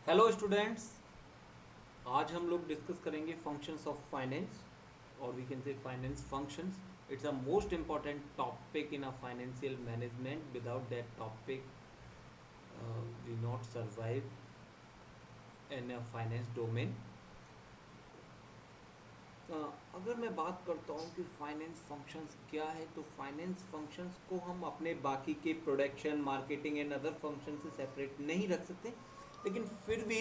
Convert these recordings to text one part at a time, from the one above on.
Hello students. आज हम लोग डिस्कस करेंगे फंक्शंस ऑफ फाइनेंस और we can say finance functions. It's a most important topic in a financial management. Without that topic we not survive in a finance domain. अगर मैं बात करता हूँ कि फाइनेंस फंक्शंस क्या है, तो फाइनेंस फंक्शंस को हम अपने बाकी के production, marketing and other function से सेपरेट नहीं रख सकते, लेकिन फिर भी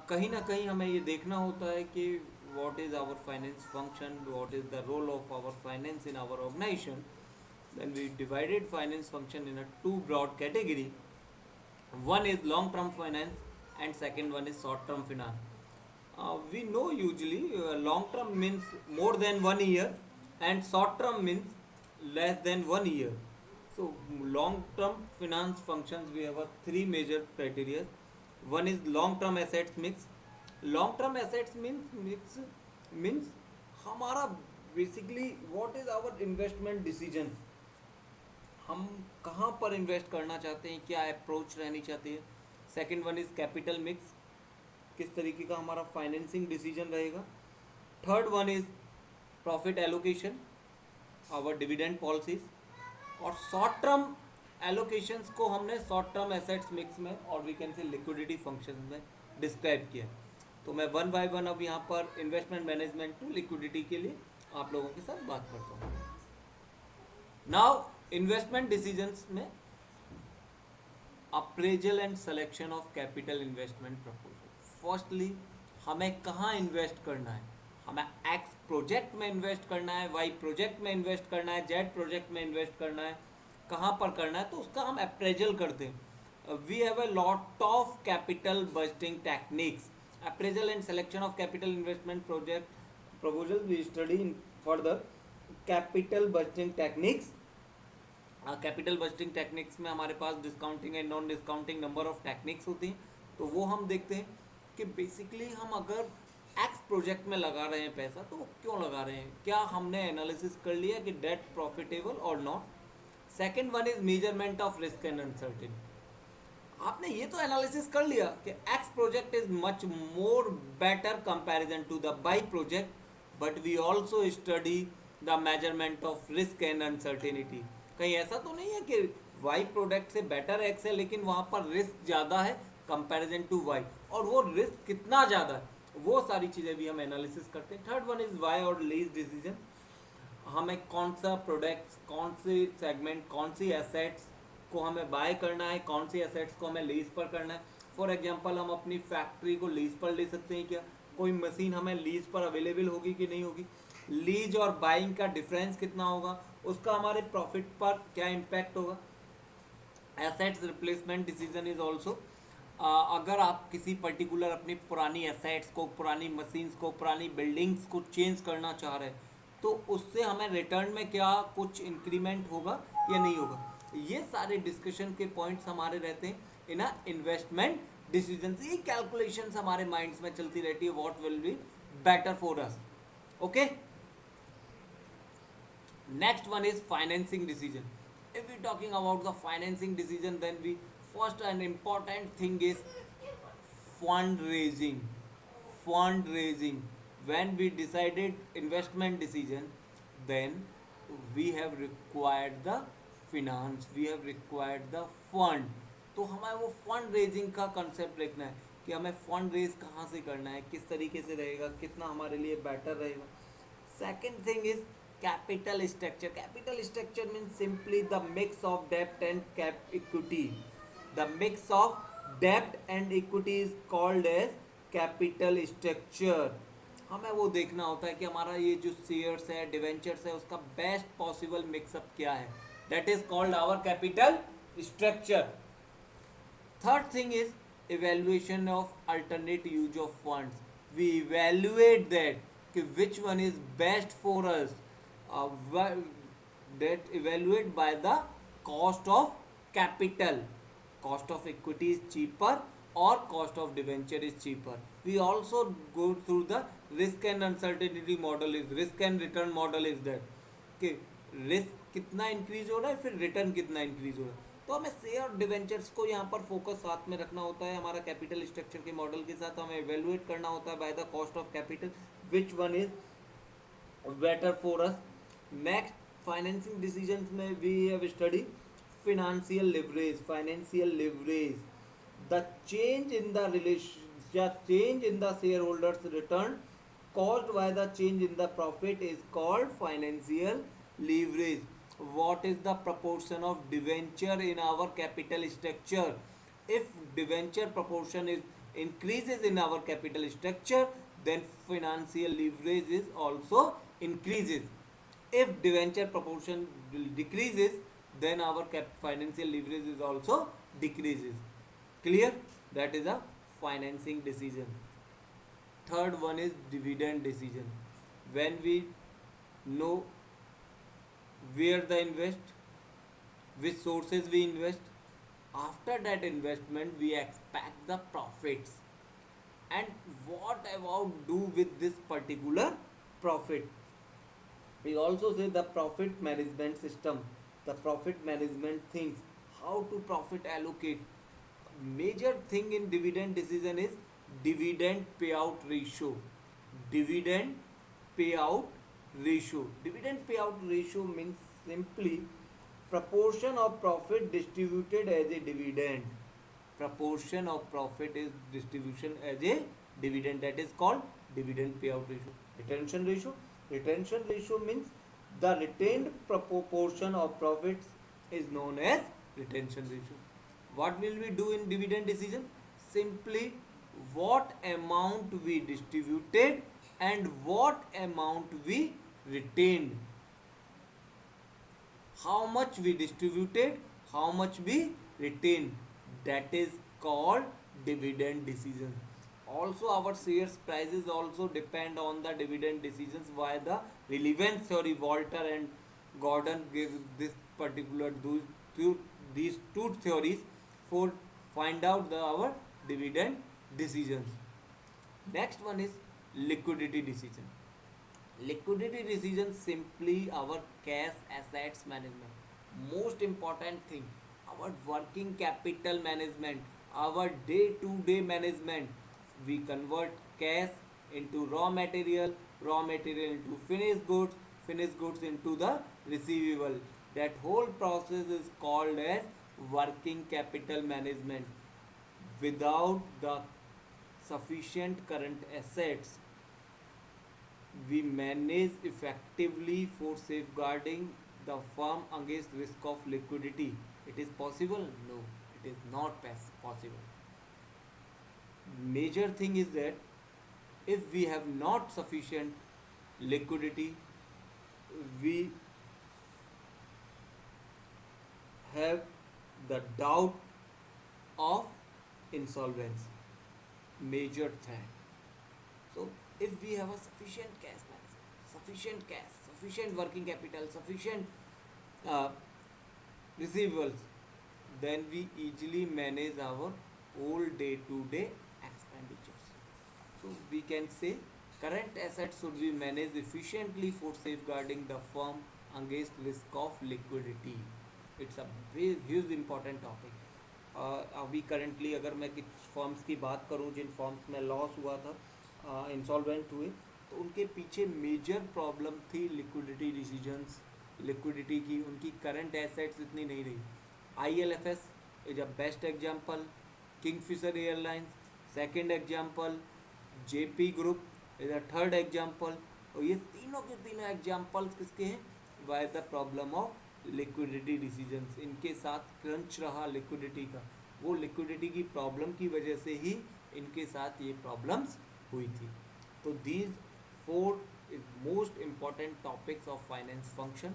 कहीं ना कहीं हमें ये देखना होता है कि what is our finance function, what is the role of our finance in our organisation. Then we divided finance function in a two broad category. One is long term finance and second one is short term finance. We know usually long term means more than 1 year and short term means less than 1 year. So long term finance functions, we have a three major criteria. One is long term assets mix. Long term assets means हमारा basically what is our investment decision, हम कहाँ पर invest करना चाहते हैं, क्या approach रहनी चाहती है. Second one is capital mix, किस तरीके का हमारा फाइनेंसिंग डिसीजन रहेगा. Third one is profit allocation, our dividend policies. और शॉर्ट टर्म एलोकेशंस को हमने शॉर्ट टर्म एसेट्स मिक्स में और we can say liquidity function में डिस्क्राइब किया. तो मैं वन बाय वन अब यहाँ पर इन्वेस्टमेंट मैनेजमेंट टू लिक्विडिटी के लिए आप लोगों के साथ बात करता हूँ. नाउ इन्वेस्टमेंट डिसीजंस में appraisal and selection of capital investment proposal. Firstly हमें कहाँ इन्वेस्ट करना है, हमें एक्स प्रोजेक्ट में इन्वेस्ट करना है, वाई प्रोजेक्ट में इन्वेस्ट करना है, जेड प्रोजेक्ट में इन्वेस्ट करना है, कहाँ पर करना है, तो उसका हम अप्रेजल करते हैं. We have a lot of capital budgeting techniques. Appraisal and selection of capital investment project proposal we study in further. Capital budgeting techniques, capital budgeting techniques में हमारे पास discounting and non discounting number of techniques होती हैं. तो वो हम देखते हैं कि बेसिकली हम अगर एक्स प्रोजेक्ट में लगा रहे हैं पैसा, तो वो क्यों लगा रहे हैं, क्या हमने एनालिसिस कर लिया कि डेट प्रॉफिटेबल और not. Second one is measurement of risk and uncertainty. आपने ये तो एनालिसिस कर लिया कि X project is much more better comparison to the Y project, but we also study the measurement of risk and uncertainty. कहीं ऐसा तो नहीं है कि वाई प्रोडक्ट से बेटर एक्स है लेकिन वहाँ पर रिस्क ज़्यादा है कंपैरिजन टू वाई, और वो रिस्क कितना ज़्यादा है, वो सारी चीज़ें भी हम एनालिसिस करते हैं. थर्ड वन इज वाई और लीज डिसीजन. हमें कौन सा प्रोडक्ट्स, कौन सी सेगमेंट, कौन सी एसेट्स को हमें बाय करना है, कौन सी एसेट्स को हमें लीज पर करना है. फॉर एग्जांपल हम अपनी फैक्ट्री को लीज पर ले सकते हैं क्या, कोई मशीन हमें लीज पर अवेलेबल होगी कि नहीं होगी, लीज और बाइंग का डिफरेंस कितना होगा, उसका हमारे प्रॉफिट पर क्या इम्पैक्ट होगा. Assets replacement decision is also, अगर आप किसी पर्टिकुलर अपनी पुरानी एसेट्स को, पुरानी मशीन्स को, पुरानी बिल्डिंग्स को चेंज करना चाह रहे हैं, तो उससे हमें रिटर्न में क्या कुछ इंक्रीमेंट होगा या नहीं होगा. ये सारे डिस्कशन के पॉइंट्स हमारे रहते हैं इन अ इन्वेस्टमेंट डिसीजन. ये कैलकुलेशंस हमारे माइंड्स में चलती रहती है, what will be better for us. Okay, next one is financing decision. If we talking about the financing decision, then we first an important thing is fundraising. Fundraising, when we decided investment decision, then we have required the finance, we have required the fund. तो हमें वो fund raising का concept देखना है कि हमें fund raise कहाँ से करना है, किस तरीके से रहेगा, कितना हमारे लिए बेटर रहेगा. Second thing is capital structure. Capital structure means simply the mix of debt and equity. The mix of debt and equity is called as capital structure. हमें वो देखना होता है कि हमारा ये जो शेयर्स है, डिवेंचर्स है, उसका बेस्ट पॉसिबल मिक्सअप क्या है. That is called our capital structure. Third thing is evaluation of alternate use of funds. We evaluate that which one is best for us. That evaluate by the cost of capital. Cost of equity is cheaper or cost of debenture is cheaper. We also go through the risk and uncertainty model. Is risk and return model is that कि risk कितना increase हो रहा है, फिर return कितना increase हो रहा है. तो हमें शेयर और डिवेंचर्स को यहाँ पर फोकस साथ में रखना होता है। हमारा कैपिटल स्ट्रक्चर के मॉडल के साथ हमें एवेल्युएट करना होता है by the cost of capital which one is better for us. Next, financing decisions में we have studied financial leverage. Financial leverage, the change in the relation, the change in the shareholders return caused by the change in the profit is called financial leverage. What is the proportion of debenture in our capital structure? If debenture proportion is increases in our capital structure, then financial leverage is also increases. If debenture proportion decreases, then our financial leverage is also decreases. Clear? That is a financing decision. Third one is dividend decision. When we know where the invest, which sources we invest, after that investment we expect the profits, and what about do with this particular profit. We also say the profit management system, the profit management things, how to profit allocate. Major thing in dividend decision is dividend payout ratio. Dividend payout Dividend payout ratio means simply proportion of profit distributed as a dividend. Proportion of profit is distribution as a dividend, that is called dividend payout ratio. Retention ratio means the retained proportion of profits is known as retention ratio. What will we do in dividend decision? Simply what amount we distributed and what amount we retained. How much we distributed, how much we retained, that is called dividend decision. Also our shares prices also depend on the dividend decisions. Why? The relevance theory, Walter and Gordon gave this particular these two theories for find out our dividend decisions. Next one is liquidity decision. Liquidity decision simply our cash assets management. Most important thing, our working capital management, our day to day management. We convert cash into raw material into finished goods into the receivable. That whole process is called as working capital management. Without the sufficient current assets, we manage effectively for safeguarding the firm against risk of liquidity. It is possible? No, it is not possible. Major thing is that if we have not sufficient liquidity, we have the doubt of insolvency. Major threat. So if we have a sufficient cash, sufficient working capital, sufficient uh, receivables, then we easily manage our whole day to day expenditures. So we can say current assets should be managed efficiently for safeguarding the firm against risk of liquidity. It's a very huge important topic. अभी currently अगर मैं कुछ firms की बात करूं जिन firms में loss हुआ था, इंसॉल्वेंट हुए, तो उनके पीछे मेजर प्रॉब्लम थी लिक्विडिटी डिसीजंस, लिक्विडिटी की. उनकी करंट एसेट्स इतनी नहीं रही. ILFS is a best example, Kingfisher airlines second example, JP group is a third example. और ये तीनों के तीनों एग्जांपल्स किसके हैं? By the problem of liquidity decisions. इनके साथ क्रंच रहा लिक्विडिटी का. वो लिक्विडिटी की प्रॉब्लम की वजह से ही इनके साथ ये प्रॉब्लम्स हुई थी. तो these 4 is most important topics of finance function.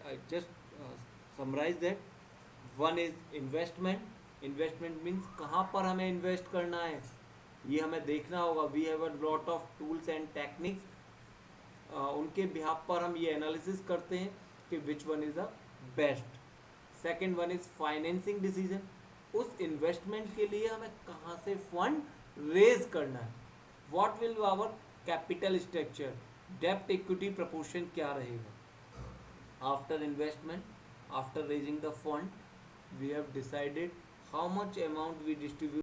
I just summarize that. One is investment. Investment means कहाँ पर हमें इन्वेस्ट करना है ये हमें देखना होगा. We have a lot of tools and techniques. उनके बिहाफ पर हम ये एनालिसिस करते हैं कि which one is the best. Second one is financing decision. उस इन्वेस्टमेंट के लिए हमें कहाँ से फंड रेज करना है. What will our capital structure, डेप्ट इक्विटी प्रपोर्शन क्या रहेगा after investment, after raising the fund. we have decided how much amount we distribute